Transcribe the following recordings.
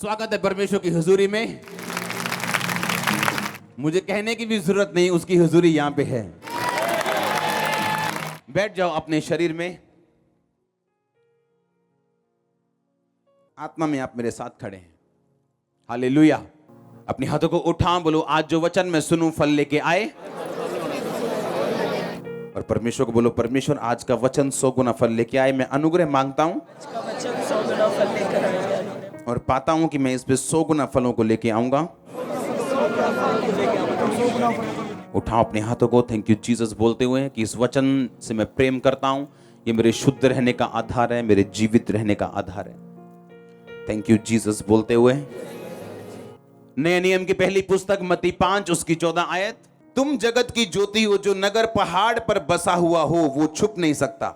स्वागत है परमेश्वर की हुजूरी में। मुझे कहने की भी जरूरत नहीं, उसकी हुजूरी यहां पे है। बैठ जाओ अपने शरीर में। आत्मा में आप मेरे साथ खड़े हैं। हालेलुया। अपने हाथों को उठा, बोलो आज जो वचन मैं सुनूं फल लेके आए। और परमेश्वर को बोलो, परमेश्वर आज का वचन 100 गुना फल लेके आए। मैं अनुग्रह मांगता हूं और पाता हूं कि मैं इस पे 100 गुना फलों को लेके आऊंगा। उठाओ अपने हाथों को, थैंक यू जीसस बोलते हुए कि इस वचन से मैं प्रेम करता हूं। ये मेरे शुद्ध रहने का आधार है, मेरे जीवित रहने का आधार है। थैंक यू जीसस बोलते हुए नए नियम की पहली पुस्तक मत्ती 5 उसकी 14 आयत, तुम जगत की ज्योति हो, जो नगर पहाड़ पर बसा हुआ हो वो छुप नहीं सकता।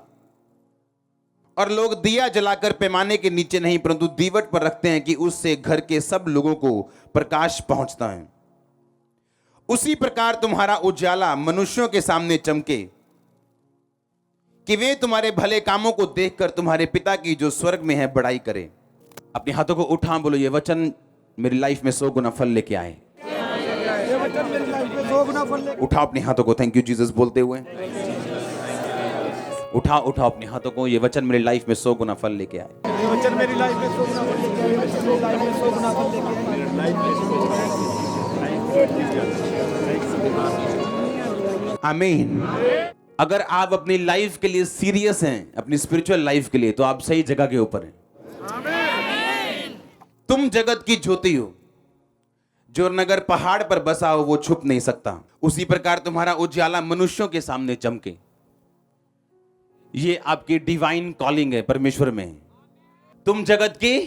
और लोग दिया जलाकर पैमाने के नीचे नहीं परंतु दीवट पर रखते हैं कि उससे घर के सब लोगों को प्रकाश पहुंचता है। उसी प्रकार तुम्हारा उजाला मनुष्यों के सामने चमके कि वे तुम्हारे भले कामों को देखकर तुम्हारे पिता की जो स्वर्ग में है बड़ाई करे। अपने हाथों को उठा, बोलो ये वचन मेरी लाइफ में 100 गुना फल लेके आए। उठाओ अपने हाथों को, थैंक यू जीसस बोलते हुए उठाओ अपने हाथों को। ये वचन मेरी लाइफ में 100 गुना फल लेके आए। ये वचन मेरी लाइफ में 100 गुना फल लेके आए। मेरी लाइफ में 100 गुना फल लेके आए। आमीन। अगर आप अपनी लाइफ के लिए सीरियस हैं, अपनी स्पिरिचुअल लाइफ के लिए, तो आप सही जगह के ऊपर हैं। तुम जगत की ज्योति हो, जो नगर पहाड़ पर बसा हो वो छुप नहीं सकता। उसी प्रकार तुम्हारा उजाला मनुष्यों के सामने चमके। ये आपकी डिवाइन कॉलिंग है परमेश्वर में। तुम जगत की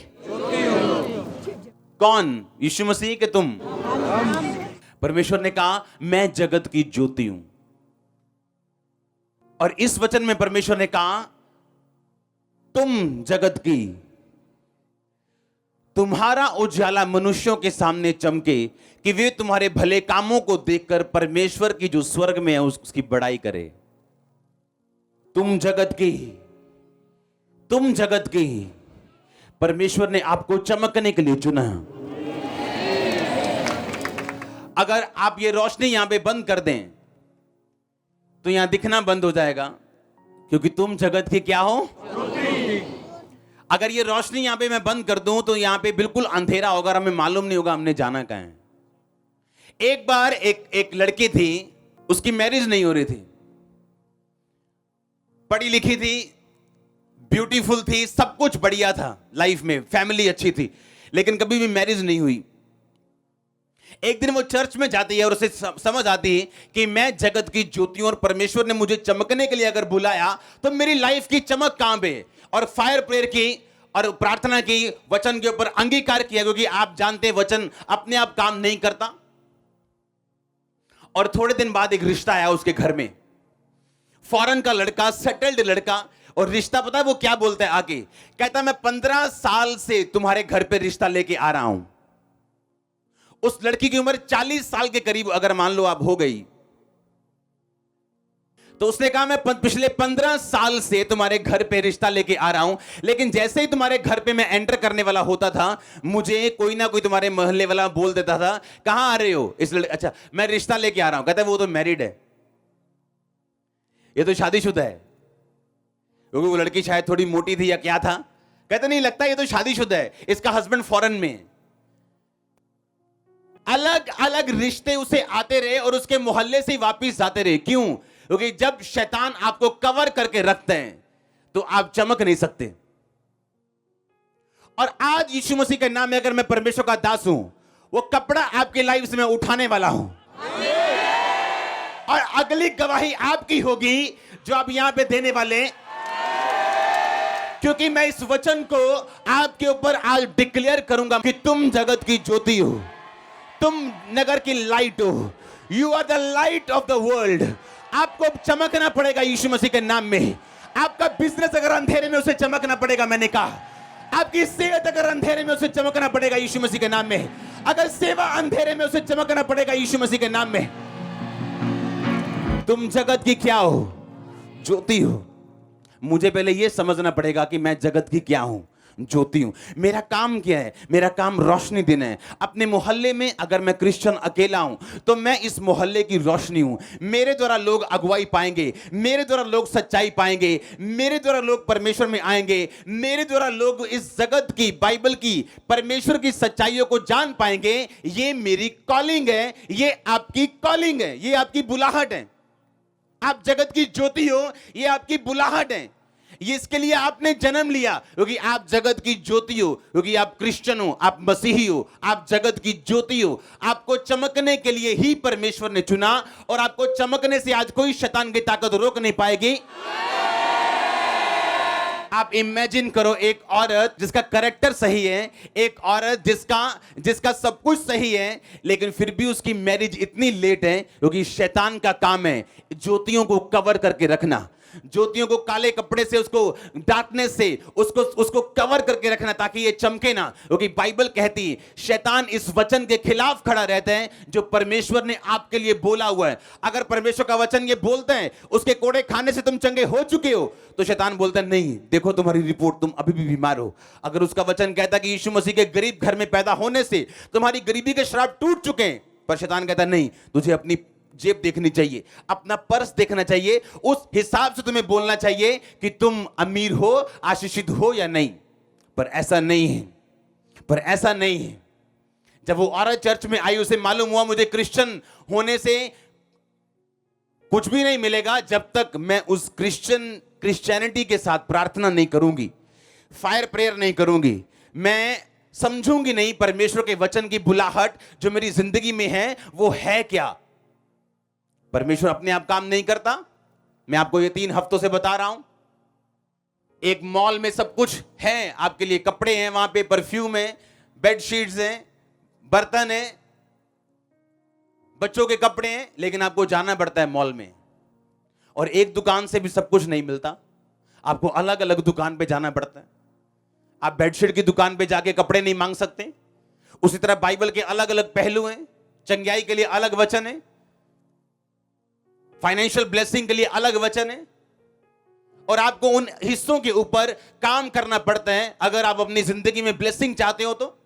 कौन? यीशु मसीह के तुम। परमेश्वर ने कहा मैं जगत की ज्योति हूं। और इस वचन में परमेश्वर ने कहा तुम जगत की, तुम्हारा उजाला मनुष्यों के सामने चमके कि वे तुम्हारे भले कामों को देखकर परमेश्वर की जो स्वर्ग में है उसकी बड़ाई करे। तुम जगत की परमेश्वर ने आपको चमकने के लिए चुना। अगर आप ये रोशनी यहां पे बंद कर दें तो यहां दिखना बंद हो जाएगा, क्योंकि तुम जगत की क्या हो। अगर ये रोशनी यहां पे मैं बंद कर दूं तो यहां पे बिल्कुल अंधेरा होगा और हमें मालूम नहीं होगा हमने जाना कहां है। एक बार एक लड़की थी, उसकी मैरिज नहीं हो रही थी, पढ़ी लिखी थी, ब्यूटीफुल थी, सब कुछ बढ़िया था लाइफ में, फैमिली अच्छी थी, लेकिन कभी भी मैरिज नहीं हुई। एक दिन वो चर्च में जाती है और उसे समझ आती है कि मैं जगत की ज्योति हूं और परमेश्वर ने मुझे चमकने के लिए अगर बुलाया तो मेरी लाइफ की चमक कहां पे। और फायर प्रेयर की और प्रार्थना की, वचन के ऊपर अंगीकार किया, क्योंकि आप जानते हैं वचन अपने आप काम नहीं करता। और थोड़े दिन बाद एक रिश्ता आया उसके घर में, फॉरेन का लड़का, सेटल्ड लड़का। और रिश्ता पता है वो क्या बोलता है आके, कहता मैं 15 साल से तुम्हारे घर पे रिश्ता लेके आ रहा हूं। उस लड़की की उम्र 40 साल के करीब अगर मान लो आप हो गई, तो उसने कहा मैं पिछले 15 साल से तुम्हारे घर पे रिश्ता लेके आ रहा हूं, लेकिन जैसे ही तुम्हारे घर पे मैं एंटर करने वाला होता था मुझे कोई ना कोई तुम्हारे मोहल्ले वाला बोल देता था कहां आ रहे हो। अच्छा मैं रिश्ता लेके आ रहा हूं। कहता है वो तो मैरिड है, ये तो शादीशुदा है। क्योंकि वो लड़की शायद थोड़ी मोटी थी या क्या था, कहते नहीं लगता ये तो शादीशुदा है, इसका हस्बैंड फॉरेन में। अलग अलग रिश्ते उसे आते रहे और उसके मोहल्ले से वापस जाते रहे। क्यों? क्योंकि जब शैतान आपको कवर करके रखते हैं तो आप चमक नहीं सकते। और आज यीशु मसीह के नाम में अगर मैं परमेश्वर का दास हूं, वो कपड़ा आपकी लाइफ से मैं उठाने वाला हूं और अगली गवाही आपकी होगी जो आप यहां पे देने वाले, क्योंकि मैं इस वचन को आपके ऊपर आज डिक्लेयर करूंगा कि तुम जगत की ज्योति हो, तुम नगर की लाइट हो। You are the light of the world. आपको चमकना पड़ेगा यीशु मसीह के नाम में। आपका बिजनेस अगर अंधेरे में, उसे चमकना पड़ेगा। मैंने कहा आपकी सेहत अगर अंधेरे में, उसे चमकना पड़ेगा यीशु मसीह के नाम में। अगर सेवा अंधेरे में, उसे चमकना पड़ेगा यीशु मसीह के नाम में। तुम जगत की क्या हो? ज्योति हो। मुझे पहले यह समझना पड़ेगा कि मैं जगत की क्या हूं। ज्योति हूं। मेरा काम क्या है? मेरा काम रोशनी देना है। अपने मोहल्ले में अगर मैं क्रिश्चियन अकेला हूं तो मैं इस मोहल्ले की रोशनी हूं। मेरे द्वारा लोग अगुवाई पाएंगे, मेरे द्वारा लोग सच्चाई पाएंगे, मेरे द्वारा लोग परमेश्वर में आएंगे, मेरे द्वारा लोग इस जगत की, बाइबल की, परमेश्वर की सच्चाइयों को जान पाएंगे। ये मेरी कॉलिंग है, ये आपकी कॉलिंग है, ये आपकी बुलाहट है। आप जगत की ज्योति हो, ये आपकी बुलाहट है। ये इसके लिए आपने जन्म लिया क्योंकि आप जगत की ज्योति हो, क्योंकि आप क्रिश्चियन हो, आप मसीही हो, आप जगत की ज्योति हो। आपको चमकने के लिए ही परमेश्वर ने चुना और आपको चमकने से आज कोई शैतान की ताकत रोक नहीं पाएगी। आप इमेजिन करो एक औरत जिसका कैरेक्टर सही है, एक औरत जिसका सब कुछ सही है, लेकिन फिर भी उसकी मैरिज इतनी लेट है क्योंकि शैतान का काम है ज्योतियों को कवर करके रखना, ज्योतियों को काले कपड़े से, उसको डार्कनेस से उसको कवर करके रखना ताकि ये चमके ना। क्योंकि बाइबल कहती है शैतान इस वचन के खिलाफ खड़ा रहता है जो परमेश्वर ने आपके लिए बोला हुआ है। अगर परमेश्वर का वचन ये बोलते हैं उसके कोड़े खाने से तुम चंगे हो चुके हो, तो शैतान बोलता है नहीं, देखो तुम्हारी रिपोर्ट, तुम अभी भी बीमार हो। अगर उसका वचन कहता कि यीशु मसीह के गरीब घर में पैदा होने से तुम्हारी गरीबी के श्राप टूट चुके हैं, पर शैतान कहता नहीं, तुझे अपनी जेब देखनी चाहिए, अपना पर्स देखना चाहिए, उस हिसाब से तुम्हें बोलना चाहिए कि तुम अमीर हो, आशीषित हो या नहीं। पर ऐसा नहीं है, पर ऐसा नहीं है। जब वो औरत चर्च में आई, उसे मालूम हुआ मुझे क्रिश्चियन होने से कुछ भी नहीं मिलेगा जब तक मैं उस क्रिश्चियनिटी के साथ प्रार्थना नहीं करूंगी, फायर प्रेयर नहीं करूंगी, मैं समझूंगी नहीं परमेश्वर के वचन की बुलाहट जो मेरी जिंदगी में है वो है क्या। परमेश्वर अपने आप काम नहीं करता। मैं आपको ये 3 हफ्तों से बता रहा हूं। एक मॉल में सब कुछ है आपके लिए, कपड़े हैं वहां पे, परफ्यूम है, बेडशीट्स हैं, बर्तन है, बच्चों के कपड़े हैं, लेकिन आपको जाना पड़ता है मॉल में। और एक दुकान से भी सब कुछ नहीं मिलता, आपको अलग अलग दुकान पे जाना पड़ता है। आप बेडशीट की दुकान पे जाके कपड़े नहीं मांग सकते। उसी तरह बाइबल के अलग अलग पहलू हैं। चंगाई के लिए अलग वचन है, फाइनेंशियल ब्लेसिंग के लिए अलग वचन है, और आपको उन हिस्सों के ऊपर काम करना पड़ता है अगर आप अपनी जिंदगी में ब्लेसिंग चाहते हो। तो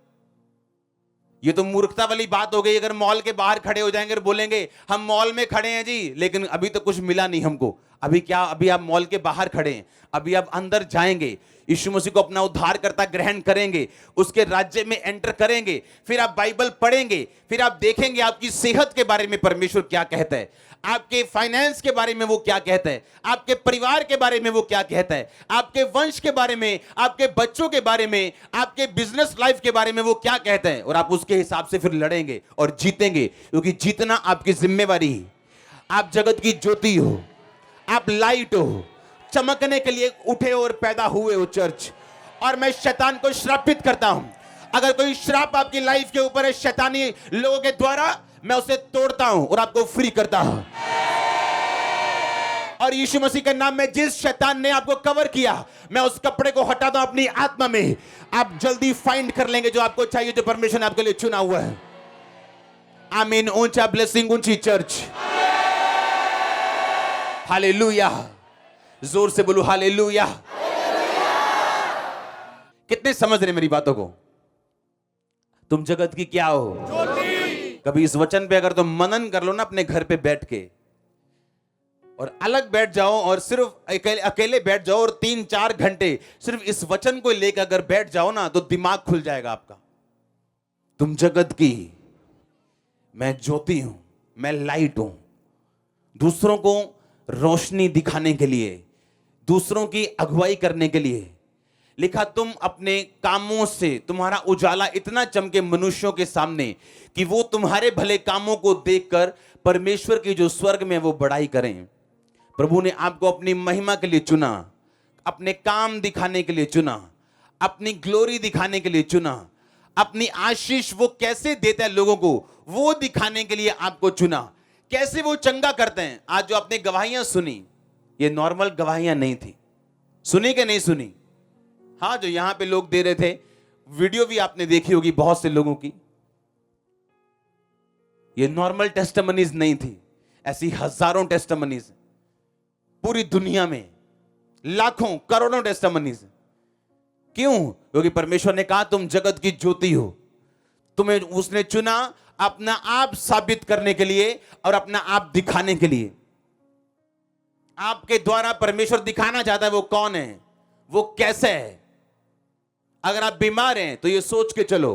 ये तो मूर्खता वाली बात हो गई अगर मॉल के बाहर खड़े हो जाएंगे और बोलेंगे हम मॉल में खड़े हैं जी, लेकिन अभी तो कुछ मिला नहीं हमको। अभी क्या, अभी आप मॉल के बाहर खड़े हैं, अभी आप अंदर जाएंगे, यीशु मसीह को अपना उद्धारकर्ता ग्रहण करेंगे, उसके राज्य में एंटर करेंगे, फिर आप बाइबल पढ़ेंगे, फिर आप देखेंगे आपकी सेहत के बारे में परमेश्वर क्या कहता है, आपके फाइनेंस के बारे में वो क्या कहता है, आपके परिवार के बारे में वो क्या कहता है, आपके वंश के बारे में, आपके बच्चों के बारे में, आपके बिजनेस लाइफ के बारे में वो क्या कहता है, और आप उसके हिसाब से फिर लड़ेंगे और जीतेंगे, क्योंकि जीतना आपकी जिम्मेवारी है। आप जगत की ज्योति हो, आप लाइट हो, चमकने के लिए उठे और पैदा हुए हो चर्च। और मैं शैतान को श्रापित करता हूं। अगर कोई श्राप आपकी लाइफ के ऊपर है शैतानी लोगों के द्वारा, मैं उसे तोड़ता हूं और आपको फ्री करता हूं। और यीशु मसीह के नाम में जिस शैतान ने आपको कवर किया, मैं उस कपड़े को हटाता हूं अपनी आत्मा में। आप जल्दी फाइंड कर लेंगे जो आपको चाहिए, जो परमेश्वर ने आपके लिए चुना हुआ है। आमीन। ऊंचा ब्लेसिंग, ऊंची चर्च। हालेलुया। जोर से बोलो हालेलुया। कितने समझ रहे मेरी बातों को? तुम जगत की क्या हो? कभी इस वचन पे अगर तुम मनन कर लो ना अपने घर पे बैठ के, और अलग बैठ जाओ और सिर्फ अकेले बैठ जाओ और 3-4 घंटे सिर्फ इस वचन को लेकर अगर बैठ जाओ ना, तो दिमाग खुल जाएगा आपका। तुम जगत की, मैं ज्योति हूं, मैं लाइट हूं। दूसरों को रोशनी दिखाने के लिए, दूसरों की अगुवाई करने के लिए लिखा। तुम अपने कामों से, तुम्हारा उजाला इतना चमके मनुष्यों के सामने कि वो तुम्हारे भले कामों को देखकर परमेश्वर की जो स्वर्ग में वो बड़ाई करें। प्रभु ने आपको अपनी महिमा के लिए चुना, अपने काम दिखाने के लिए चुना, अपनी ग्लोरी दिखाने के लिए चुना, अपनी आशीष वो कैसे देता है लोगों को वो दिखाने के लिए आपको चुना। कैसे वो चंगा करते हैं। आज जो आपने गवाहियां सुनी, ये नॉर्मल गवाहियां नहीं थी। सुनी कि नहीं सुनी? हाँ, जो यहां पे लोग दे रहे थे, वीडियो भी आपने देखी होगी बहुत से लोगों की। ये नॉर्मल टेस्टिमनीज नहीं थी, ऐसी हजारों टेस्टिमनीज पूरी दुनिया में, लाखों करोड़ों टेस्टिमनीज। क्यों? क्योंकि परमेश्वर ने कहा तुम जगत की ज्योति हो। तुम्हें उसने चुना अपना आप साबित करने के लिए और अपना आप दिखाने के लिए। आपके द्वारा परमेश्वर दिखाना चाहता है वो कौन है, वो कैसे है। अगर आप बीमार हैं तो ये सोच के चलो,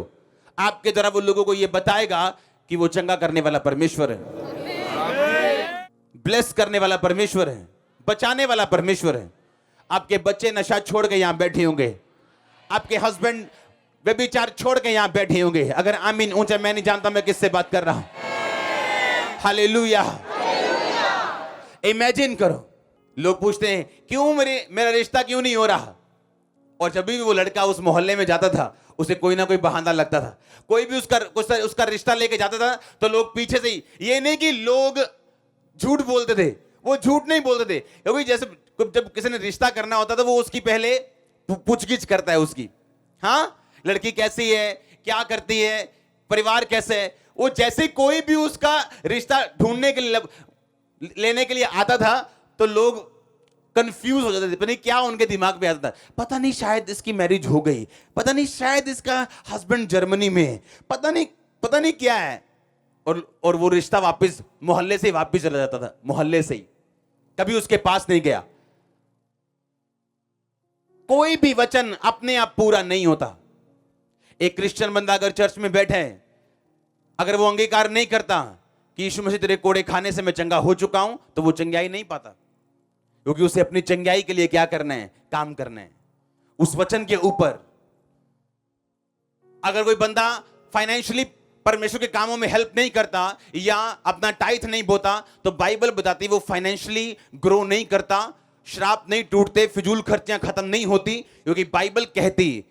आपके द्वारा वो लोगों को ये बताएगा कि वो चंगा करने वाला परमेश्वर है, ब्लेस करने वाला परमेश्वर है, बचाने वाला परमेश्वर है। आपके बच्चे नशा छोड़ के यहां बैठे होंगे, आपके हस्बैंड व्यभिचार छोड़ के यहां बैठे होंगे। अगर आमीन ऊंचा, मैं नहीं जानता मैं किससे बात कर रहा हूं। हालेलुया। इमेजिन करो, लोग पूछते हैं क्यों मेरा रिश्ता क्यों नहीं हो रहा, और जब भी वो लड़का उस मोहल्ले में जाता था उसे कोई ना कोई बहाना लगता था। कोई भी उसका रिश्ता लेके जाता था तो लोग पीछे से ही, ये नहीं कि लोग झूठ बोलते थे, वो झूठ नहीं बोलते थे, क्योंकि जैसे जब किसी ने रिश्ता करना होता था वो उसकी पहले पूछगिछ करता है उसकी। हाँ, लड़की कैसी है, क्या करती है, परिवार कैसे है। वो जैसे कोई भी उसका रिश्ता ढूंढने के लिए लेने के लिए आता था तो लोग कंफ्यूज हो जाते थे। पता नहीं क्या उनके दिमाग में आता था, पता नहीं शायद इसकी मैरिज हो गई, पता नहीं शायद इसका हस्बैंड जर्मनी में है, पता नहीं क्या है। और वो रिश्ता वापस मोहल्ले से वापस चला जाता था, मोहल्ले से ही, कभी उसके पास नहीं गया। कोई भी वचन अपने आप पूरा नहीं होता। एक क्रिश्चियन बंदा अगर चर्च में बैठे है, अगर वो अंगीकार नहीं करता कि यीशु मसीह तेरे कोड़े खाने से मैं चंगा हो चुका हूं, तो वो चंगाई नहीं पाता, क्योंकि उसे अपनी चंगाई के लिए क्या करना है, काम करना है उस वचन के ऊपर। अगर कोई बंदा फाइनेंशियली परमेश्वर के कामों में हेल्प नहीं करता या अपना टाइथ नहीं बोता, तो बाइबल बताती वो फाइनेंशियली ग्रो नहीं करता, श्राप नहीं टूटते, फिजूल खर्चियां खत्म नहीं होती। क्योंकि बाइबल कहती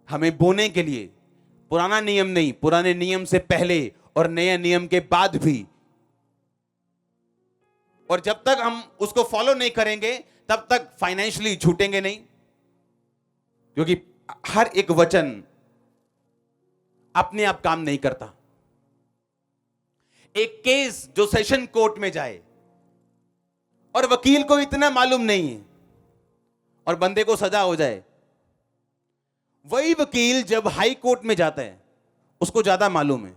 हमें बोने के लिए पुराना नियम नहीं, पुराने नियम से पहले और नए नियम के बाद भी। और जब तक हम उसको फॉलो नहीं करेंगे तब तक फाइनेंशियली छूटेंगे नहीं, क्योंकि हर एक वचन अपने आप काम नहीं करता। एक केस जो सेशन कोर्ट में जाए और वकील को इतना मालूम नहीं है और बंदे को सजा हो जाए, वही वकील जब हाई कोर्ट में जाता है उसको ज्यादा मालूम है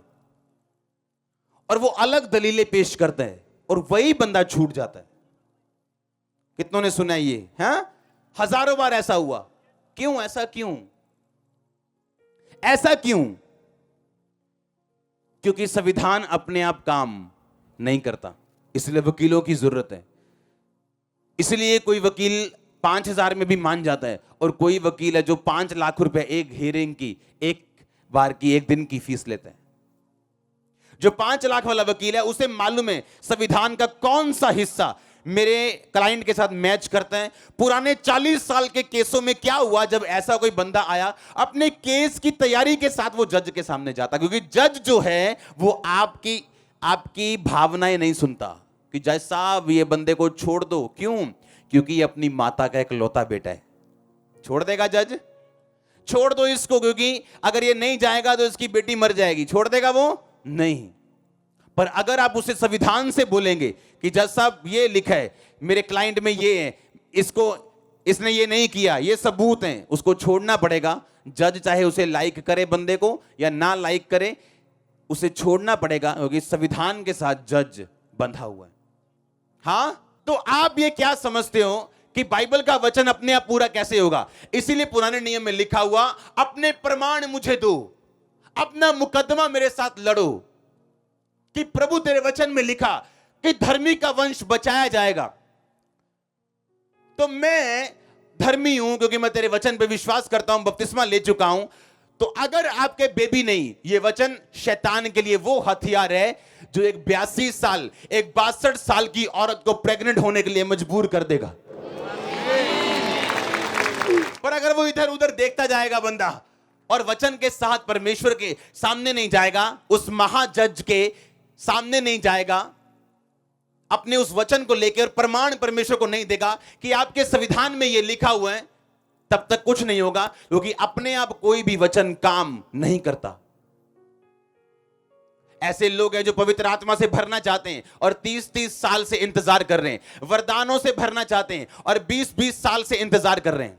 और वो अलग दलीलें पेश करता है और वही बंदा छूट जाता है। कितनों ने सुना ये? हाँ, हजारों बार ऐसा हुआ। क्यों? ऐसा क्यों? ऐसा क्यों? क्योंकि संविधान अपने आप काम नहीं करता, इसलिए वकीलों की जरूरत है। इसलिए कोई वकील 5,000 में भी मान जाता है और कोई वकील है जो 5 लाख रुपए एक हियरिंग की, एक बार की, एक दिन की फीस लेता है। जो 5 लाख वाला वकील है उसे मालूम है संविधान का कौन सा हिस्सा मेरे क्लाइंट के साथ मैच करता है। पुराने 40 साल के केसों में क्या हुआ, जब ऐसा कोई बंदा आया अपने केस की तैयारी के साथ वो जज के सामने जाता, क्योंकि जज जो है वो आपकी भावनाएं नहीं सुनता कि जज साहब ये बंदे को छोड़ दो। क्यों? क्योंकि ये अपनी माता का इकलौता बेटा है। छोड़ देगा जज? छोड़ दो इसको, क्योंकि अगर ये नहीं जाएगा तो इसकी बेटी मर जाएगी। छोड़ देगा वो? नहीं। पर अगर आप उसे संविधान से बोलेंगे कि जज साहब ये लिखा है मेरे क्लाइंट में ये है, इसने ये नहीं किया, ये सबूत हैं, उसको छोड़ना पड़ेगा। जज चाहे उसे लाइक करे बंदे को या ना लाइक करे, उसे छोड़ना पड़ेगा, क्योंकि संविधान के साथ जज बंधा हुआ है। हाँ, तो आप ये क्या समझते हो कि बाइबल का वचन अपने आप पूरा कैसे होगा? इसीलिए पुराने नियम में लिखा हुआ, अपने प्रमाण मुझे दो, अपना मुकदमा मेरे साथ लड़ो। कि प्रभु तेरे वचन में लिखा कि धर्मी का वंश बचाया जाएगा, तो मैं धर्मी हूं क्योंकि मैं तेरे वचन पे विश्वास करता हूं, बपतिस्मा ले चुका हूं। तो अगर आपके बेबी नहीं, ये वचन शैतान के लिए वो हथियार है जो एक 82 साल, एक 62 साल की औरत को प्रेग्नेंट होने के लिए मजबूर कर देगा। पर अगर वो इधर उधर देखता जाएगा बंदा और वचन के साथ परमेश्वर के सामने नहीं जाएगा, उस महाजज के सामने नहीं जाएगा, अपने उस वचन को लेकर प्रमाण परमेश्वर को नहीं देगा कि आपके संविधान में यह लिखा हुआ है, तब तक कुछ नहीं होगा, क्योंकि अपने आप कोई भी वचन काम नहीं करता। ऐसे लोग हैं जो पवित्र आत्मा से भरना चाहते हैं और 30-30 साल से इंतजार कर रहे हैं, वरदानों से भरना चाहते हैं और 20-20 साल से इंतजार कर रहे हैं।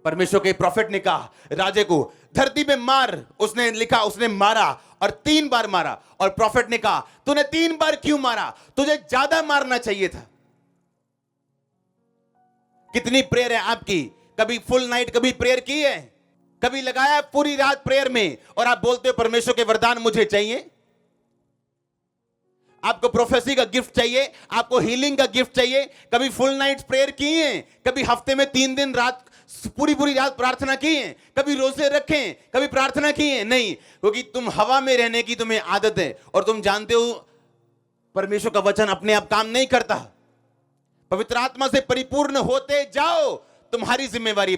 परमेश्वर के प्रॉफिट ने कहा राजे को, धरती पे मार। उसने लिखा, उसने मारा और 3 बार मारा। और प्रॉफिट ने कहा, तूने 3 बार क्यों मारा? तुझे ज्यादा मारना चाहिए था। कितनी प्रेयर है आपकी? कभी फुल नाइट कभी प्रेयर की है? कभी लगाया पूरी रात प्रेयर में और आप बोलते हो परमेश्वर के वरदान मुझे चाहिए? आपको प्रोफेसी का गिफ्ट चाहिए, आपको हीलिंग का गिफ्ट चाहिए? कभी फुल नाइट प्रेयर की है? कभी हफ्ते में 3 दिन रात पूरी पूरी रात प्रार्थना की है? कभी रोजे रखे, कभी प्रार्थना की है? नहीं, क्योंकि तुम हवा में रहने की तुम्हें आदत है और तुम जानते हो परमेश्वर का वचन अपने आप काम नहीं करता। पवित्र आत्मा से परिपूर्ण होते जाओ, तुम्हारी जिम्मेवारी।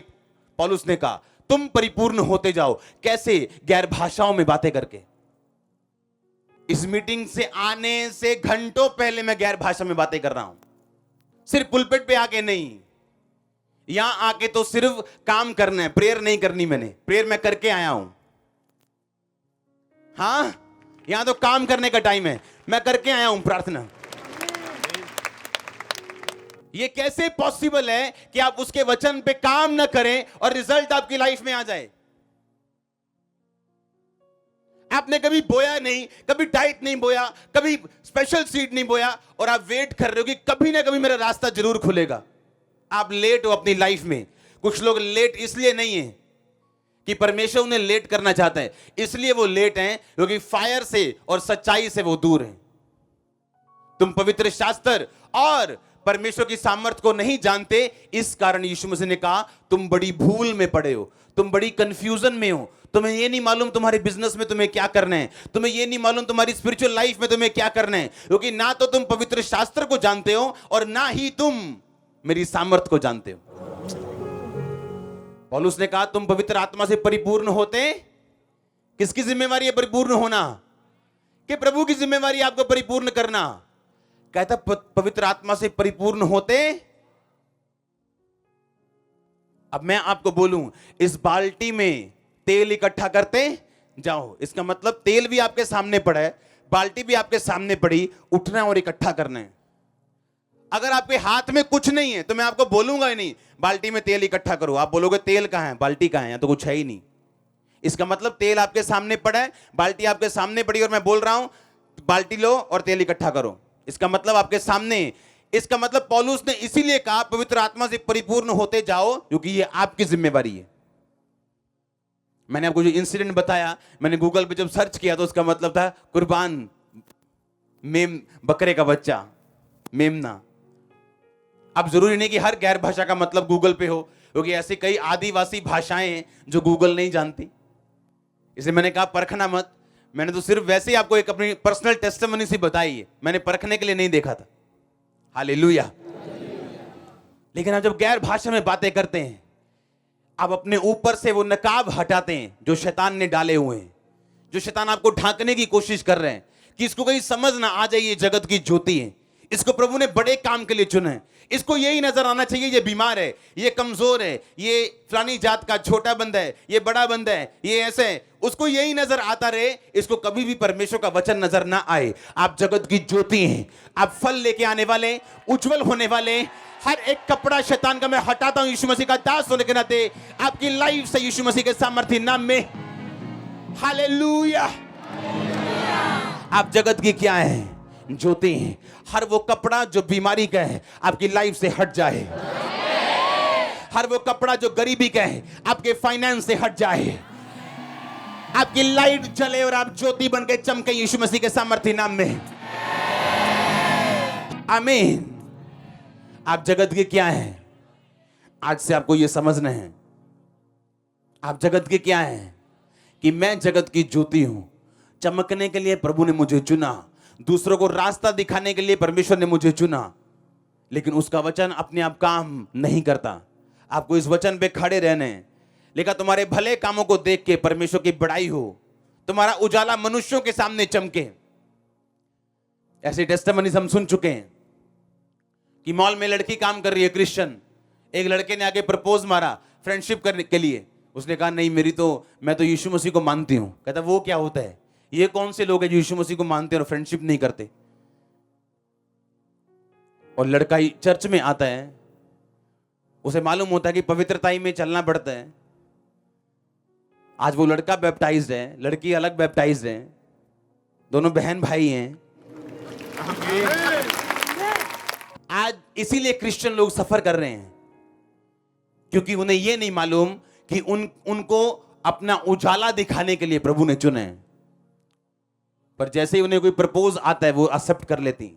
पौलुस ने कहा तुम परिपूर्ण होते जाओ। कैसे? गैर भाषाओं में बातें करके। इस मीटिंग से आने से घंटों पहले मैं गैर भाषा में बातें कर रहा हूं, सिर्फ पुलपिट पे आके नहीं। यहां आके तो सिर्फ काम करना है, प्रेयर नहीं करनी। मैंने प्रेयर मैं करके आया हूं। हां, यहां तो काम करने का टाइम है, मैं करके आया हूं प्रार्थना। ये कैसे पॉसिबल है कि आप उसके वचन पे काम ना करें और रिजल्ट आपकी लाइफ में आ जाए? आपने कभी बोया नहीं, कभी डाइट नहीं बोया, कभी स्पेशल सीड नहीं बोया और आप वेट कर रहे हो कि कभी ना कभी मेरा रास्ता जरूर खुलेगा। आप लेट हो अपनी लाइफ में। कुछ लोग लेट इसलिए नहीं है कि परमेश्वर उन्हें लेट करना चाहता है, इसलिए वो लेट हैं क्योंकि फायर से और सच्चाई से वो दूर हैं। तुम पवित्र शास्त्र और परमेश्वर की सामर्थ को नहीं जानते, इस कारण यीशु मसीह ने कहा तुम बड़ी भूल में पड़े हो, तुम बड़ी कंफ्यूजन में हो। तुम्हें ये नहीं मालूम तुम्हारे बिजनेस में तुम्हें क्या करना है, तुम्हें ये नहीं मालूम तुम्हारी स्पिरिचुअल लाइफ में तुम्हें क्या करना है, क्योंकि ना तो तुम पवित्र शास्त्र को जानते हो और ना ही तुम मेरी सामर्थ को जानते हो। पौलुस ने कहा तुम पवित्र आत्मा से परिपूर्ण होते। किसकी जिम्मेवारी है परिपूर्ण होना? कि प्रभु की जिम्मेवारी आपको परिपूर्ण करना। कहता पवित्र आत्मा से परिपूर्ण होते। अब मैं आपको बोलूं, इस बाल्टी में तेल इकट्ठा करते जाओ। इसका मतलब तेल भी आपके सामने पड़ा है, बाल्टी भी आपके सामने पड़ी, उठना है और इकट्ठा करना है। अगर आपके हाथ में कुछ नहीं है तो मैं आपको बोलूंगा ही नहीं बाल्टी में तेल इकट्ठा करो। आप बोलोगे तेल कहां है, बाल्टी कहां है, या तो कुछ है ही नहीं। इसका मतलब तेल आपके सामने पड़ा है, बाल्टी आपके सामने पड़ी और मैं बोल रहा हूं बाल्टी लो और तेल इकट्ठा करो। इसका मतलब आपके सामने। इसका मतलब पौलुस ने इसीलिए कहा पवित्र आत्मा से परिपूर्ण होते जाओ, क्योंकि ये आपकी जिम्मेवारी है। मैंने आपको जो इंसिडेंट बताया, मैंने गूगल पे जब सर्च किया तो उसका मतलब था कुर्बान मेम, बकरे का बच्चा, मेमना। अब जरूरी नहीं कि हर गैर भाषा का मतलब गूगल पे हो, क्योंकि ऐसी कई आदिवासी भाषाएं हैं जो गूगल नहीं जानती। इसलिए मैंने कहा परखना मत। मैंने तो सिर्फ वैसे ही आपको एक अपनी पर्सनल टेस्टिमनी से बताई है, मैंने परखने के लिए नहीं देखा था। हालेलुया। लेकिन आप जब गैर भाषा में बातें करते हैं, आप अपने ऊपर से वो नकाब हटाते हैं जो शैतान ने डाले हुए हैं, जो शैतान आपको ढांकने की कोशिश कर रहे हैं कि इसको कहीं समझ ना आ जाए ये जगत की ज्योति है, इसको प्रभु ने बड़े काम के लिए चुना है, इसको यही नजर आना चाहिए ये बीमार है, ये कमजोर है, ये फलानी जात का छोटा बंदा है, ये बड़ा बंदा है, ये ऐसे है। उसको यही नजर आता रहे, इसको कभी भी परमेश्वर का वचन नजर ना आए। आप जगत की ज्योति हैं, आप फल लेके आने वाले, उज्जवल होने वाले। हर एक कपड़ा शैतान का मैं हटाता हूं यीशु मसीह का दास होने के नाते, आपकी लाइफ से यीशु मसीह के सामर्थ्य नाम में। हालेलुया। आप जगत की क्या है? ज्योति हैं। हर वो कपड़ा जो बीमारी का है आपकी लाइफ से हट जाए। हर वो कपड़ा जो गरीबी का है आपके फाइनेंस से हट जाए। आपकी लाइट जले और आप ज्योति बन के चमके यीशु मसीह के सामर्थ्य नाम में। आमीन। आप जगत के क्या हैं? आज से आपको यह समझना है, आप जगत के क्या हैं कि मैं जगत की ज्योति हूं। चमकने के लिए प्रभु ने मुझे चुना, दूसरों को रास्ता दिखाने के लिए परमेश्वर ने मुझे चुना, लेकिन उसका वचन अपने आप काम नहीं करता। आपको इस वचन पे खड़े रहने हैं। लेकिन तुम्हारे भले कामों को देख के परमेश्वर की बड़ाई हो, तुम्हारा उजाला मनुष्यों के सामने चमके। ऐसे टेस्टिमनीज हम सुन चुके हैं कि मॉल में लड़की काम कर रही है, क्रिश्चियन। एक लड़के ने आगे प्रपोज मारा फ्रेंडशिप करने के लिए। उसने कहा नहीं मैं तो यीशु मसीह को मानती हूं। कहता वो क्या होता है? ये कौन से लोग हैं जो यीशु मसीह को मानते हैं और फ्रेंडशिप नहीं करते? और लड़का चर्च में आता है उसे मालूम होता है कि पवित्रता में चलना पड़ता है। आज वो लड़का बैप्टाइज्ड है, लड़की अलग बैप्टाइज्ड है, दोनों बहन भाई हैं। आज इसीलिए क्रिश्चियन लोग सफर कर रहे हैं, क्योंकि उन्हें यह नहीं मालूम कि उनको अपना उजाला दिखाने के लिए प्रभु ने चुने हैं। पर जैसे ही उन्हें कोई प्रपोज आता है वो एक्सेप्ट कर लेती।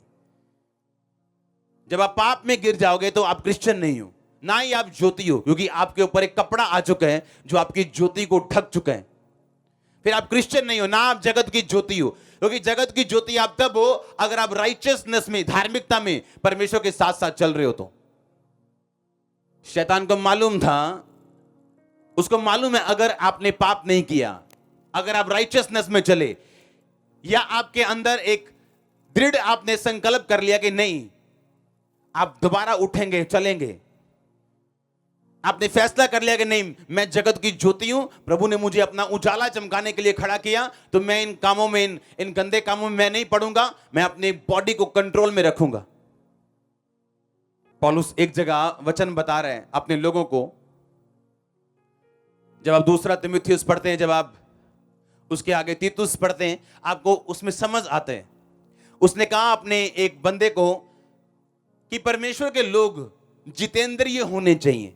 जब आप पाप में गिर जाओगे तो आप क्रिश्चियन नहीं हो, ना ही आप ज्योति हो, क्योंकि आपके ऊपर एक कपड़ा आ चुका है जो आपकी ज्योति को ढक चुका है। फिर आप क्रिश्चियन नहीं हो, ना आप जगत की ज्योति हो, क्योंकि जगत की ज्योति आप तब हो अगर आप राइचियसनेस में, धार्मिकता में परमेश्वर के साथ साथ चल रहे हो। तो शैतान को मालूम था, उसको मालूम है अगर आपने पाप नहीं किया, अगर आप राइचियसनेस में चले, या आपके अंदर एक दृढ़ आपने संकल्प कर लिया कि नहीं आप दोबारा उठेंगे, चलेंगे, आपने फैसला कर लिया कि नहीं मैं जगत की ज्योति हूं, प्रभु ने मुझे अपना उजाला चमकाने के लिए खड़ा किया, तो मैं इन कामों में, इन गंदे कामों में मैं नहीं पड़ूंगा, मैं अपनी बॉडी को कंट्रोल में रखूंगा। पौलुस एक जगह वचन बता रहे हैं अपने लोगों को। जब आप दूसरा तीमुथियुस पढ़ते हैं, जब आप उसके आगे तीतुस पढ़ते हैं, आपको उसमें समझ आते हैं। उसने कहा अपने एक बंदे को कि परमेश्वर के लोग जितेंद्रिय होने चाहिए,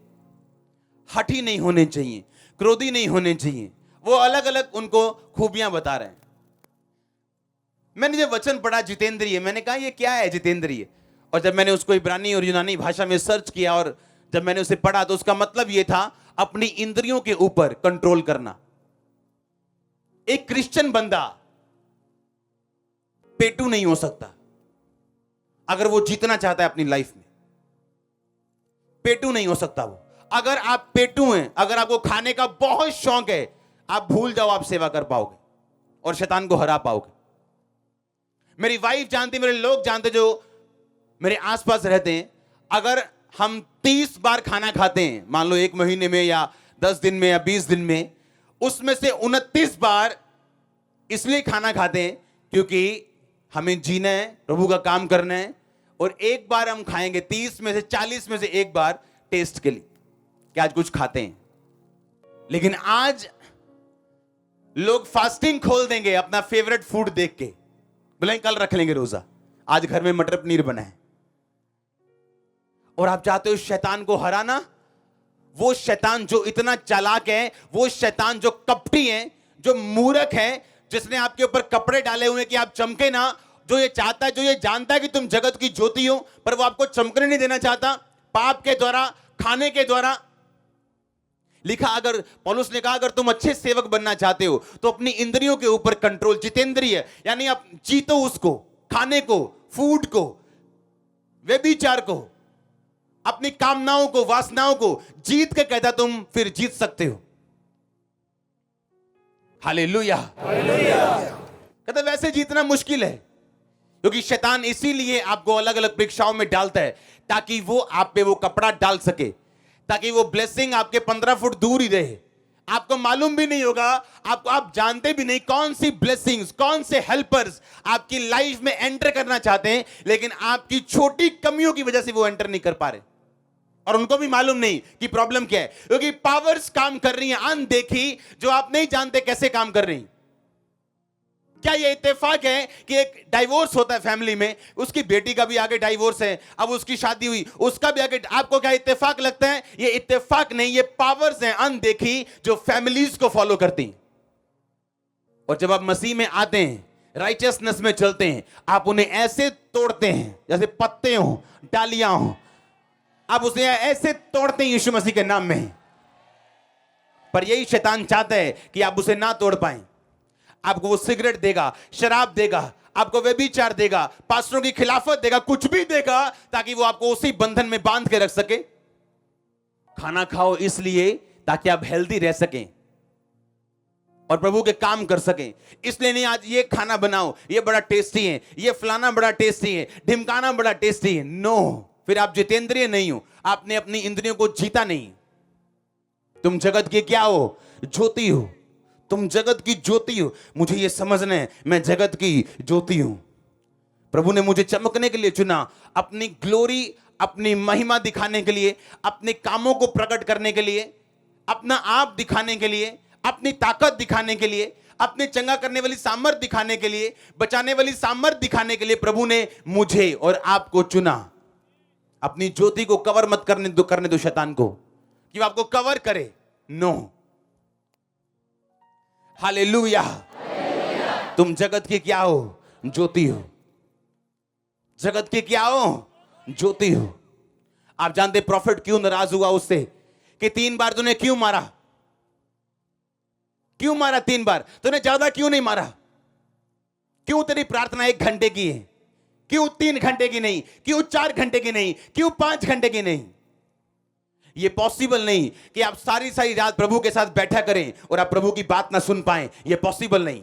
हठी नहीं होने चाहिए, क्रोधी नहीं होने चाहिए। वो अलग अलग उनको खूबियां बता रहे हैं। मैंने जब वचन पढ़ा जितेंद्रिय, मैंने कहा ये क्या है जितेंद्रिय, और जब मैंने उसको इब्रानी और यूनानी भाषा में सर्च किया और जब मैंने उसे पढ़ा तो उसका मतलब यह था अपनी इंद्रियों के ऊपर कंट्रोल करना। एक क्रिश्चियन बंदा पेटू नहीं हो सकता अगर वो जीतना चाहता है अपनी लाइफ में। पेटू नहीं हो सकता वो। अगर आप पेटू हैं, अगर आपको खाने का बहुत शौक है, आप भूल जाओ आप सेवा कर पाओगे और शैतान को हरा पाओगे। मेरी वाइफ जानती, मेरे लोग जानते जो मेरे आसपास रहते हैं, अगर हम 30 बार खाना खाते हैं, मान लो एक महीने में या 10 दिन में या 20 दिन में, उसमें से 29 बार इसलिए खाना खाते हैं क्योंकि हमें जीना है, प्रभु का काम करना है, और एक बार हम खाएंगे 30 में से 40 में से एक बार टेस्ट के लिए कि आज कुछ खाते हैं। लेकिन आज लोग फास्टिंग खोल देंगे अपना फेवरेट फूड देख के, बोले कल रख लेंगे रोजा, आज घर में मटर पनीर बना है। और आप चाहते हो शैतान को हराना। वो शैतान जो इतना चालाक है, वो शैतान जो कपटी है, जो मूर्ख है, जिसने आपके ऊपर कपड़े डाले हुए कि आप चमके ना, जो ये चाहता है, जो ये जानता है कि तुम जगत की ज्योति हो, पर वो आपको चमकने नहीं देना चाहता, पाप के द्वारा, खाने के द्वारा। लिखा, अगर पौलुस ने कहा अगर तुम अच्छे सेवक बनना चाहते हो तो अपनी इंद्रियों के ऊपर कंट्रोल, जितेंद्रिय, यानी आप जीतो उसको, खाने को, फूड को, व्यभिचार को, अपनी कामनाओं को, वासनाओं को जीत के कहता तुम फिर जीत सकते हो। हालेलुया। कहता वैसे जीतना मुश्किल है, क्योंकि शैतान इसीलिए आपको अलग अलग परीक्षाओं में डालता है ताकि वो आप पे वो कपड़ा डाल सके, ताकि वो ब्लेसिंग आपके 15 फुट दूर ही रहे। आपको मालूम भी नहीं होगा, आप जानते भी नहीं कौन सी ब्लेसिंग्स, कौन से हेल्पर्स आपकी लाइफ में एंटर करना चाहते हैं, लेकिन आपकी छोटी कमियों की वजह से वो एंटर नहीं कर पा रहे, और उनको भी मालूम नहीं कि प्रॉब्लम क्या है, क्योंकि पावर्स काम कर रही हैं अनदेखी, जो आप नहीं जानते कैसे काम कर रही। क्या ये इत्तेफाक है कि एक डाइवोर्स होता है फैमिली में, उसकी बेटी का भी आगे डाइवोर्स है, अब उसकी शादी हुई, उसका भी आगे, आपको क्या इत्तेफाक लगता है? ये इत्तेफाक नहीं, ये पावर्स हैं अनदेखी जो फैमिलीज को फॉलो करती हैं। और जब आप मसीह में आते हैं, राइचियसनेस में चलते हैं, आप उन्हें ऐसे तोड़ते हैं जैसे पत्ते हो, डालियां हो, आप उसे ऐसे तोड़ते हैं यीशु मसीह के नाम में। पर यही शैतान चाहता है कि आप उसे ना तोड़ पाएं। आपको वो सिगरेट देगा, शराब देगा, आपको व्यभिचार देगा, पास्टरों की खिलाफत देगा, कुछ भी देगा ताकि वो आपको उसी बंधन में बांध के रख सके। खाना खाओ इसलिए ताकि आप हेल्दी रह सकें और प्रभु के काम कर सकें। इसलिए नहीं आज ये खाना बनाओ, ये बड़ा टेस्टी है, ये फलाना बड़ा टेस्टी है, ढिमकाना बड़ा टेस्टी है। नो, फिर आप जितेंद्रिय नहीं हो, आपने अपनी इंद्रियों को जीता नहीं। तुम जगत के क्या हो? ज्योति हो। तुम जगत की ज्योति हो। मुझे यह समझना है, मैं जगत की ज्योति हूं। प्रभु ने मुझे चमकने के लिए चुना, अपनी ग्लोरी अपनी महिमा दिखाने के लिए, अपने कामों को प्रकट करने के लिए, अपना आप दिखाने के लिए, अपनी ताकत दिखाने के लिए, अपने चंगा करने वाली सामर्थ दिखाने के लिए, बचाने वाली सामर्थ दिखाने के लिए प्रभु ने मुझे और आपको चुना। अपनी ज्योति को कवर मत करने दो शैतान को कि वो आपको कवर करे। No, hallelujah. तुम जगत के क्या हो? ज्योति हो। जगत के क्या हो? ज्योति हो। आप जानते प्रॉफिट क्यों नाराज हुआ उससे कि 3 बार तूने क्यों मारा? क्यों मारा 3 बार? तूने ज्यादा क्यों नहीं मारा? क्यों तेरी प्रार्थना 1 घंटे की है? क्यों 3 घंटे की नहीं? क्यों 4 घंटे की नहीं? क्यों 5 घंटे की नहीं? ये पॉसिबल नहीं कि आप सारी सारी रात प्रभु के साथ बैठा करें और आप प्रभु की बात ना सुन पाएं। ये पॉसिबल नहीं।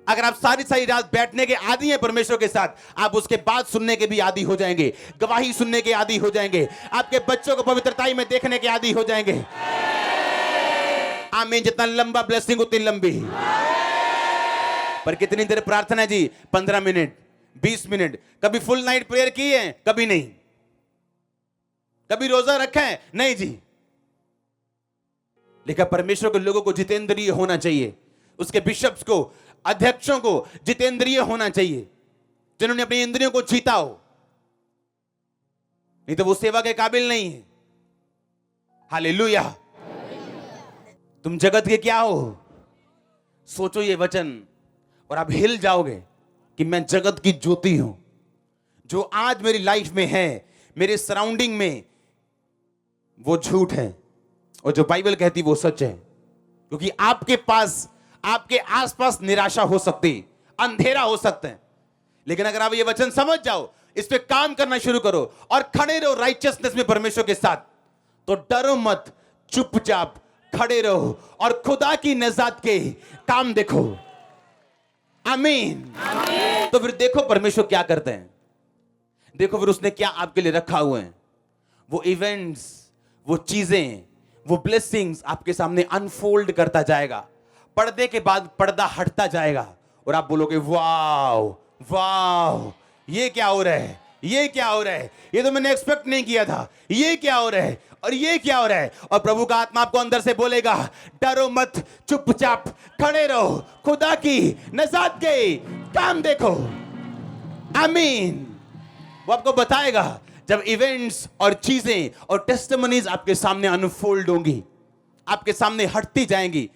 अगर आप सारी सारी रात बैठने के आदी हैं परमेश्वर के साथ, आप उसके बाद सुनने के भी आदी हो जाएंगे, गवाही सुनने के आदी हो जाएंगे, आपके बच्चों को पवित्रताई में देखने के आदी हो जाएंगे। आमीन। जितना लंबा ब्लेसिंग उतनी लंबी। पर कितनी देर प्रार्थना है जी? 15 मिनट, 20 मिनट। कभी फुल नाइट प्रेयर की है? कभी नहीं। कभी रोजा रखा है? नहीं जी। लेकिन परमेश्वर के लोगों को जितेंद्रिय होना चाहिए, उसके बिशप्स को, अध्यक्षों को जितेंद्रिय होना चाहिए, जिन्होंने अपनी इंद्रियों को जीता हो। नहीं तो वो सेवा के काबिल नहीं है। हालेलुया। तुम जगत के क्या हो? सोचो ये वचन और आप हिल जाओगे कि मैं जगत की ज्योति हूं। जो आज मेरी लाइफ में है, मेरे सराउंडिंग में, वो झूठ है और जो बाइबल कहती वो सच है। क्योंकि आपके पास, आपके आसपास निराशा हो सकती, अंधेरा हो सकता है, लेकिन अगर आप ये वचन समझ जाओ, इस पे काम करना शुरू करो और खड़े रहो राइचियसनेस में परमेश्वर के साथ, तो डरो मत, चुपचाप खड़े रहो और खुदा की नजात के काम देखो। आमीन। तो फिर देखो परमेश्वर क्या करते हैं। देखो फिर उसने क्या आपके लिए रखा हुआ है। वो इवेंट्स, वो चीजें, वो ब्लेसिंग्स आपके सामने अनफोल्ड करता जाएगा। पर्दे के बाद पर्दा हटता जाएगा और आप बोलोगे वाओ वाओ, ये क्या हो रहा है, ये क्या हो रहा है, ये तो मैंने एक्सपेक्ट नहीं किया था, ये क्या हो रहा है, और ये क्या हो रहा है। और प्रभु का आत्मा आपको अंदर से बोलेगा डरो मत, चुपचाप खड़े रहो, खुदा की नजात के काम देखो। आमीन। वो आपको बताएगा जब इवेंट्स और चीजें और टेस्टिमनीज आपके सामने अनफोल्ड होंगी, आपके सामने हटती जाएंगी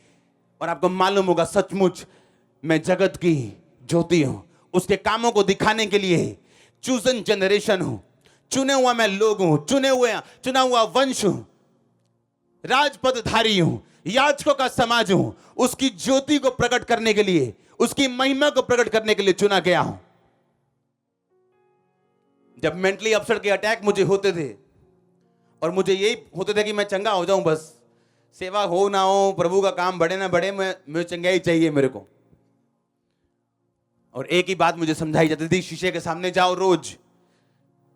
और आपको मालूम होगा सचमुच मैं जगत की ज्योति हूं। उसके कामों को दिखाने के लिए चूजन जनरेशन हूं, चुने हुआ मैं लोग हूं, चुना हुआ वंश हूं, राजपदधारी हूं, याजकों का समाज हूं। उसकी ज्योति को प्रकट करने के लिए, उसकी महिमा को प्रकट करने के लिए चुना गया हूं। जब मेंटली अपसेट के अटैक मुझे होते थे और मुझे यही होते थे कि मैं चंगा हो जाऊं, बस सेवा हो ना हो, प्रभु का काम बढ़े ना बढ़े, मैं चंगाई चाहिए मेरे को। और एक ही बात मुझे समझाई जाती थी, शीशे के सामने जाओ रोज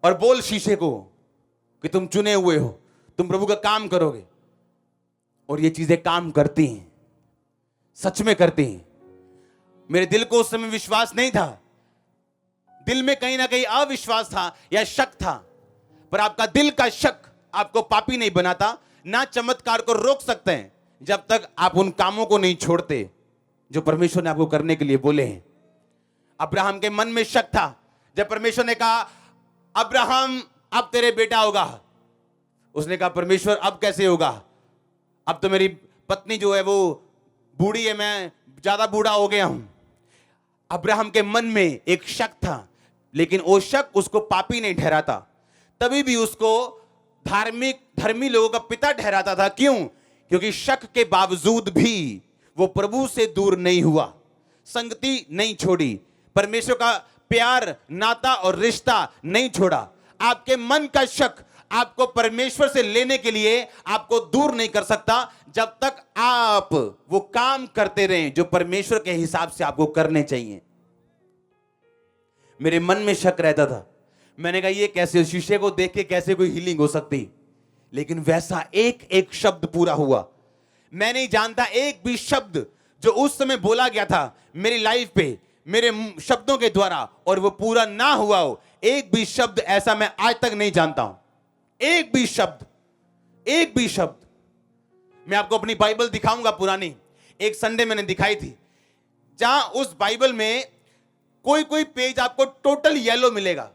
और बोल शीशे को कि तुम चुने हुए हो, तुम प्रभु का काम करोगे। और ये चीजें काम करती हैं, सच में करती हैं। मेरे दिल को उस समय विश्वास नहीं था, दिल में कहीं ना कहीं अविश्वास था या शक था। पर आपका दिल का शक आपको पापी नहीं बनाता, ना चमत्कार को रोक सकते हैं जब तक आप उन कामों को नहीं छोड़ते जो परमेश्वर ने आपको करने के लिए बोले हैं। अब्राहम के मन में शक था जब परमेश्वर ने कहा अब्राहम अब तेरे बेटा होगा। उसने कहा परमेश्वर अब कैसे होगा, अब तो मेरी पत्नी जो है वो बूढ़ी है, मैं ज्यादा बूढ़ा हो गया हूं। अब्राहम के मन में एक शक था, लेकिन वो शक उसको पापी नहीं ठहराता, तभी भी उसको धर्मी लोगों का पिता ठहराता था। क्यों? क्योंकि शक के बावजूद भी वो प्रभु से दूर नहीं हुआ, संगति नहीं छोड़ी, परमेश्वर का प्यार, नाता और रिश्ता नहीं छोड़ा। आपके मन का शक आपको परमेश्वर से लेने के लिए आपको दूर नहीं कर सकता जब तक आप वो काम करते रहें जो परमेश्वर के हिसाब से आपको करने चाहिए। मेरे मन में शक रहता था, मैंने कहा ये कैसे, शीशे को देख के कैसे कोई हीलिंग हो सकती। लेकिन वैसा एक एक शब्द पूरा हुआ। मैं नहीं जानता एक भी शब्द जो उस समय बोला गया था मेरी लाइफ पे मेरे शब्दों के द्वारा और वो पूरा ना हुआ हो, एक भी शब्द ऐसा मैं आज तक नहीं जानता हूं, एक भी शब्द, एक भी शब्द। मैं आपको अपनी बाइबल दिखाऊंगा पुरानी, एक संडे मैंने दिखाई थी, जहां उस बाइबल में कोई कोई पेज आपको टोटल येलो मिलेगा।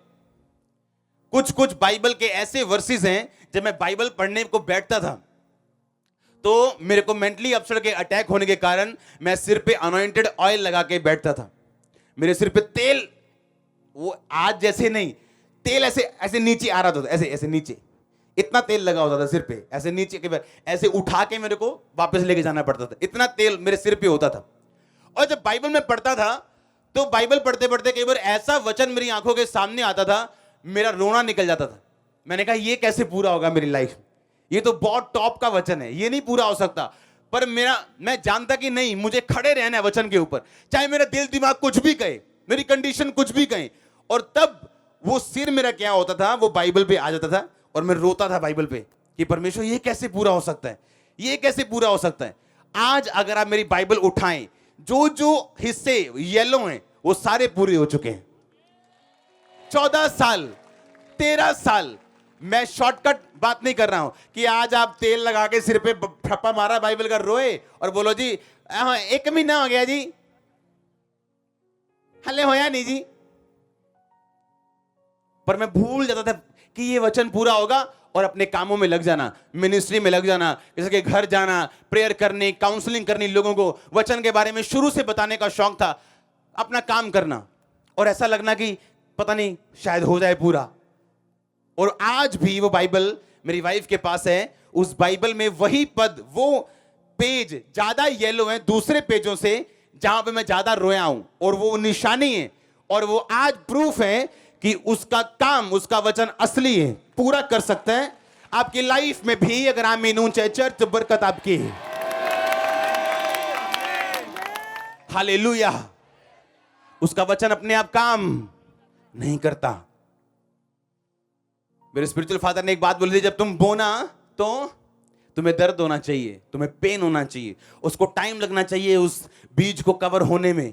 कुछ कुछ बाइबल के ऐसे वर्सेस हैं, जब मैं बाइबल पढ़ने को बैठता था तो मेरे को मेंटली अपसेट के अटैक होने के कारण मैं सिर पे अनॉइंटेड ऑयल लगा के बैठता था। मेरे सिर पे तेल, वो आज जैसे नहीं, तेल ऐसे ऐसे नीचे आ रहा था, ऐसे ऐसे नीचे, इतना तेल लगा होता था सिर पे, ऐसे नीचे के बार ऐसे उठा के मेरे को वापस लेके जाना पड़ता था, इतना तेल मेरे सिर पे होता था। और जब बाइबल में पढ़ता था तो बाइबल पढ़ते पढ़ते कई बार ऐसा वचन मेरी आंखों के सामने आता था, मेरा रोना निकल जाता था। मैंने कहा ये कैसे पूरा होगा मेरी लाइफ, ये तो बहुत टॉप का वचन है, ये नहीं पूरा हो सकता। पर मैं जानता कि नहीं, मुझे खड़े रहना है वचन के ऊपर, चाहे मेरा दिल दिमाग कुछ भी कहे, मेरी कंडीशन कुछ भी कहे। और तब वो सिर मेरा क्या होता था, वो बाइबल पे आ जाता था और मैं रोता था बाइबल पे कि परमेश्वर ये कैसे पूरा हो सकता है, ये कैसे पूरा हो सकता है। आज अगर आप मेरी बाइबल उठाएं, जो जो हिस्से येलो हैं वो सारे पूरे हो चुके हैं। 14 साल 13 साल, मैं शॉर्टकट बात नहीं कर रहा हूं कि आज आप तेल लगा के सिर पे ठप्पा मारा बाइबल का, रोए और बोलो जी 1 महीना हो गया जी, हले होया नहीं जी। पर मैं भूल जाता था कि ये वचन पूरा होगा और अपने कामों में लग जाना, मिनिस्ट्री में लग जाना, जैसे कि घर जाना, प्रेयर करनी, काउंसलिंग करनी, लोगों को वचन के बारे में शुरू से बताने का शौक था, अपना काम करना और ऐसा लगना कि पता नहीं शायद हो जाए पूरा। और आज भी वो बाइबल मेरी वाइफ के पास है, उस बाइबल में वही पद, वो पेज ज्यादा येलो है दूसरे पेजों से जहां पे मैं ज्यादा रोया हूं, और वो निशानी है और वो आज प्रूफ है कि उसका काम, उसका वचन असली है, पूरा कर सकता है आपकी लाइफ में भी। अगर आप मीनू चाहे चर्च, तो बरकत आपकी है। हालेलुया। उसका वचन अपने आप काम नहीं करता। मेरे स्पिरिचुअल फादर ने एक बात बोली थी, जब तुम बोना तो तुम्हें दर्द होना चाहिए, तुम्हें पेन होना चाहिए, उसको टाइम लगना चाहिए उस बीज को कवर होने में।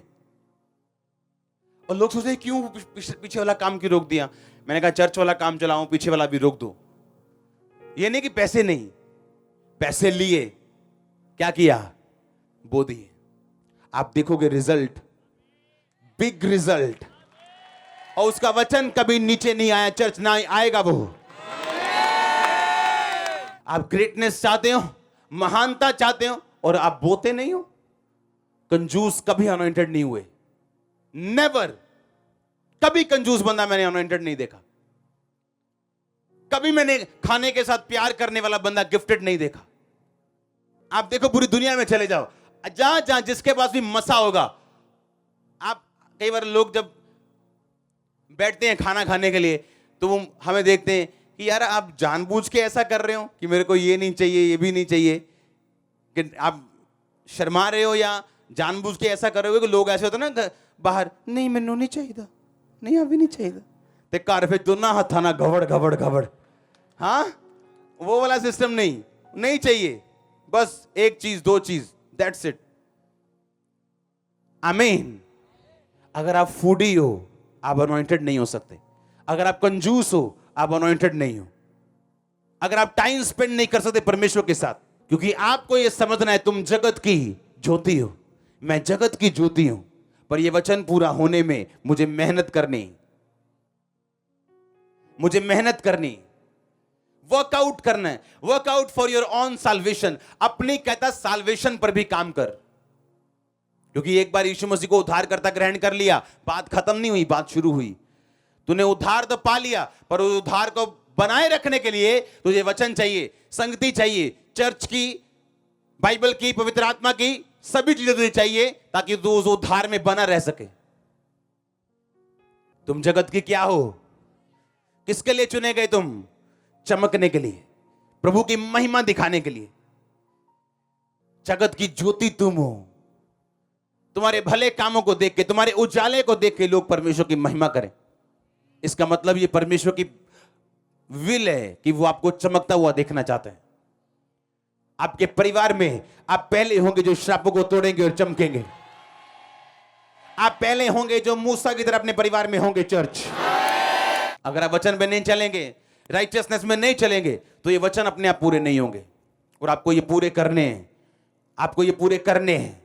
और लोग सोचते क्यों पीछे वाला काम क्यों रोक दिया। मैंने कहा चर्च वाला काम चलाऊं, पीछे वाला भी रोक दो। ये नहीं कि पैसे नहीं, पैसे लिए, क्या किया, बो दिए। आप देखोगे रिजल्ट, बिग रिजल्ट। और उसका वचन कभी नीचे नहीं आया, चर्च ना आएगा वो। आप ग्रेटनेस चाहते हो, महानता चाहते हो और आप बोते नहीं हो। कंजूस कभी अनॉइंटेड नहीं हुए, नेवर। कभी कंजूस बंदा मैंने अनॉइंटेड नहीं देखा। कभी मैंने खाने के साथ प्यार करने वाला बंदा गिफ्टेड नहीं देखा। आप देखो पूरी दुनिया में चले जाओ, जहां जहां जिसके पास भी मसा होगा। आप कई बार लोग जब बैठते हैं खाना खाने के लिए तो वो हमें देखते हैं कि यार आप जानबूझ के ऐसा कर रहे हो कि मेरे को ये नहीं चाहिए, ये भी नहीं चाहिए, कि आप शर्मा रहे हो या जानबूझ के ऐसा कर रहे हो। कि लोग ऐसे होते ना बाहर, नहीं मैनू नहीं चाहिए, नहीं अभी नहीं चाहिए, ते घर फिर दोनों हथा ना घबड़ घबड़ घबड़। हाँ, वो वाला सिस्टम नहीं चाहिए, बस एक चीज, दो चीज, दैट्स इट। आमीन। अगर आप फूडी हो, आप अनॉइंटेड नहीं हो सकते। अगर आप कंजूस हो, आप अनॉइंटेड नहीं हो। अगर आप टाइम स्पेंड नहीं कर सकते परमेश्वर के साथ, क्योंकि आपको यह समझना है तुम जगत की ज्योति हो, मैं जगत की ज्योति हूं। पर यह वचन पूरा होने में मुझे मेहनत करनी, मुझे मेहनत करनी, वर्कआउट करना है। Workout for your own salvation. अपनी कहता साल्वेशन पर भी काम कर, क्योंकि एक बार यीशु मसीह को उद्धारकर्ता ग्रहण कर लिया, बात खत्म नहीं हुई, बात शुरू हुई। तूने उद्धार तो पा लिया, पर उस उद्धार को बनाए रखने के लिए तुझे वचन चाहिए, संगति चाहिए, चर्च की, बाइबल की, पवित्र आत्मा की, सभी चीजें तुझे चाहिए ताकि तू उस उद्धार में बना रह सके। तुम जगत की क्या हो? किसके लिए चुने गए तुम? चमकने के लिए, प्रभु की महिमा दिखाने के लिए। जगत की ज्योति तुम हो। तुम्हारे भले कामों को देख के, तुम्हारे उजाले को देख के लोग परमेश्वर की महिमा करें। इसका मतलब ये परमेश्वर की विल है कि वो आपको चमकता हुआ देखना चाहते हैं। आपके परिवार में आप पहले होंगे जो श्रापों को तोड़ेंगे और चमकेंगे। आप पहले होंगे जो मूसा की तरह अपने परिवार में होंगे। चर्च, अगर आप वचन में नहीं चलेंगे, राइचियसनेस में नहीं चलेंगे, तो ये वचन अपने आप पूरे नहीं होंगे। और आपको ये पूरे करने हैं, आपको ये पूरे करने हैं,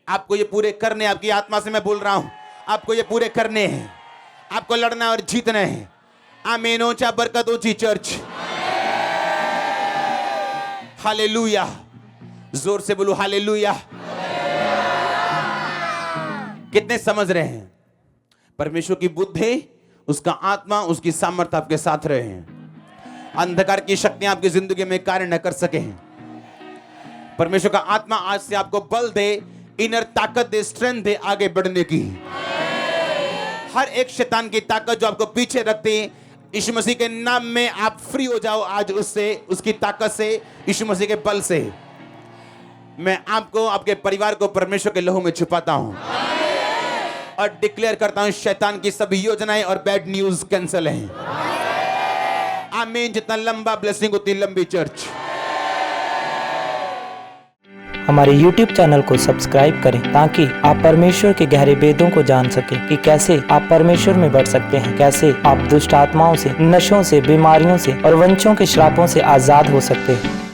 आपको ये पूरे करने, आपकी आत्मा से मैं बोल रहा हूं, आपको ये पूरे करने हैं। आपको लड़ना और जीतना है। आमीन। ऊंचा बरकत ऊंची चर्च। हालेलुया। जोर से बोलो हालेलुया। कितने समझ रहे हैं? परमेश्वर की बुद्धि, उसका आत्मा, उसकी सामर्थ्य आपके साथ रहे हैं। अंधकार की शक्तियां आपकी जिंदगी में कार्य न कर सके हैं। परमेश्वर का आत्मा आज से आपको बल दे, इनर ताकत दे, स्ट्रेंथ दे आगे बढ़ने की। हर एक शैतान की ताकत जो आपको पीछे रखती, यीशु मसीह के नाम में आप फ्री हो जाओ आज उससे, उसकी ताकत से, यीशु मसीह के बल से। मैं आपको, आपके परिवार को परमेश्वर के लहू में छुपाता हूं और डिक्लेयर करता हूं, शैतान की सभी योजनाएं और बैड न्यूज कैंसिल हैं। आमीन। जितना लंबा ब्लेसिंग उतनी लंबी चर्च। हमारे YouTube चैनल को सब्सक्राइब करें ताकि आप परमेश्वर के गहरे वेदों को जान सकें कि कैसे आप परमेश्वर में बढ़ सकते हैं, कैसे आप दुष्ट आत्माओं से, नशों से, बीमारियों से और वंशों के श्रापों से आजाद हो सकते हैं।